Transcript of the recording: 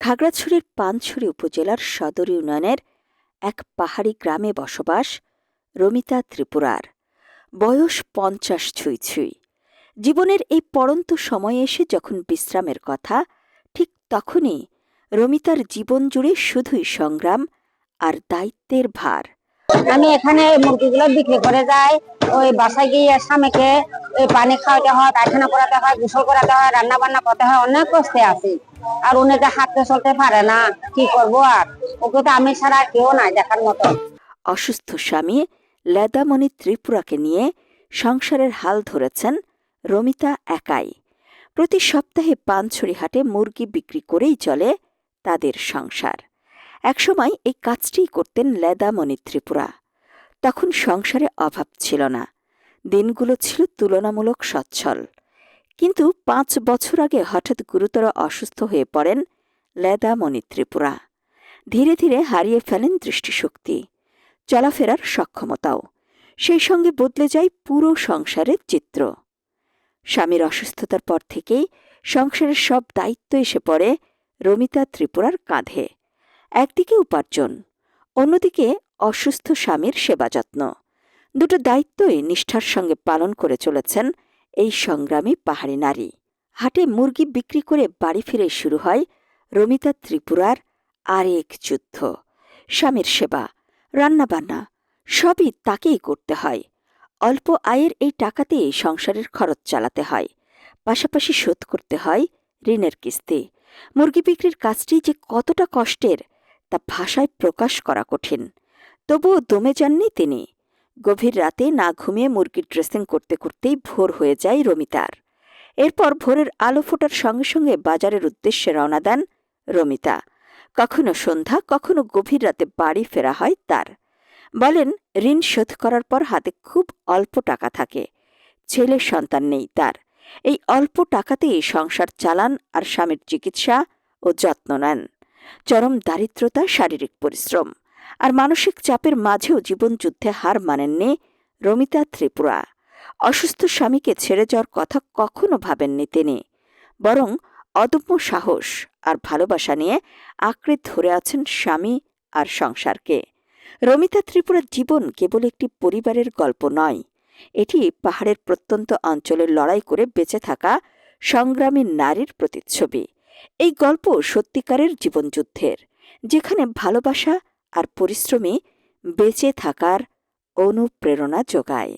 খাগড়াছড়ির পানছড়ি উপজেলার সদর ইউনিয়নের এক পাহাড়ি গ্রামে বসবাস রমিতা ত্রিপুরার। বয়স ৫০ ছুঁই ছুঁই। জীবনের এই পড়ন্ত সময়ে এসে যখন বিশ্রামের কথা, ঠিক তখনই রমিতার জীবন জুড়ে শুধুই সংগ্রাম আর দায়িত্বের ভার। আমি এখানে মুরগিগুলো বিক্রি করে যাই। ওই বাসায় গিয়ে স্বামীকে পানি খাওয়াতে হয়, পায়খানা করাতে হয়, গোসল করাতে হয়, রান্না বান্না করতে হয়, অনেক কষ্টে আছি। আর উনি তো হাঁটতে চলতে পারে না, কি করবো আর। ওকে তো আমি ছাড়া কেউ নাই দেখার মতো। অসুস্থ স্বামী লেদামণি ত্রিপুরাকে নিয়ে সংসারের হাল ধরেছেন রমিতা একাই। প্রতি সপ্তাহে পানছড়ি হাটে মুরগি বিক্রি করেই চলে তাদের সংসার। একসময় এই কাজটিই করতেন লেদামণি ত্রিপুরা। তখন সংসারে অভাব ছিল না, দিনগুলো ছিল তুলনামূলক সচ্ছল। কিন্তু ৫ বছর আগে হঠাৎ গুরুতর অসুস্থ হয়ে পড়েন লেদামণি ত্রিপুরা। ধীরে ধীরে হারিয়ে ফেলেন দৃষ্টিশক্তি, চলাফেরার সক্ষমতাও। সেই সঙ্গে বদলে যায় পুরো সংসারের চিত্র। স্বামীর অসুস্থতার পর থেকেই সংসারের সব দায়িত্ব এসে পড়ে রমিতা ত্রিপুরার কাঁধে। একদিকে উপার্জন, অন্যদিকে অসুস্থ স্বামীর সেবা যত্ন। দুটো দায়িত্বই নিষ্ঠার সঙ্গে পালন করে চলেছেন এই সংগ্রামী পাহাড়ি নারী। হাটে মুরগি বিক্রি করে বাড়ি ফিরে শুরু হয় রমিতা ত্রিপুরার আরেক যুদ্ধ। স্বামীর সেবা, রান্নাবান্না সবই তাকেই করতে হয়। অল্প আয়ের এই টাকাতেই সংসারের খরচ চালাতে হয়, পাশাপাশি শোধ করতে হয় ঋণের কিস্তি। মুরগি বিক্রির কাজটি যে কতটা কষ্টের তা ভাষায় প্রকাশ করা কঠিন। তবুও দমে যাননি তিনি। গভীর রাতে না ঘুমিয়ে মুরগির ড্রেসিং করতে করতেই ভোর হয়ে যায় রমিতার। এরপর ভোরের আলো ফোটার সঙ্গে সঙ্গে বাজারের উদ্দেশ্যে রওনা দেন রমিতা। কখনো সন্ধ্যা, কখনো গভীর রাতে বাড়ি ফেরা হয় তার। বলেন, ঋণ শোধ করার পর হাতে খুব অল্প টাকা থাকে। ছেলে সন্তান নেই তার। এই অল্প টাকাতেই সংসার চালান আর স্বামীর চিকিৎসা ও যত্ন নেন। চরম দারিদ্রতা, শারীরিক পরিশ্রম আর মানসিক চাপের মাঝেও জীবনযুদ্ধে হার মানেননি রমিতা ত্রিপুরা। অসুস্থ স্বামীকে ছেড়ে যাওয়ার কথা কখনো ভাবেননি তিনি, বরং অদম্য সাহস আর ভালোবাসা নিয়ে আঁকড়ে ধরে আছেন স্বামী আর সংসারকে। রমিতা ত্রিপুরার জীবন কেবল একটি পরিবারের গল্প নয়, এটি পাহাড়ের প্রত্যন্ত অঞ্চলের লড়াই করে বেঁচে থাকা সংগ্রামী নারীর প্রতিচ্ছবি। এই গল্প সত্যিকারের জীবনযুদ্ধের, যেখানে ভালোবাসা আর পরিশ্রমী বেঁচে থাকার অনুপ্রেরণা যোগায়।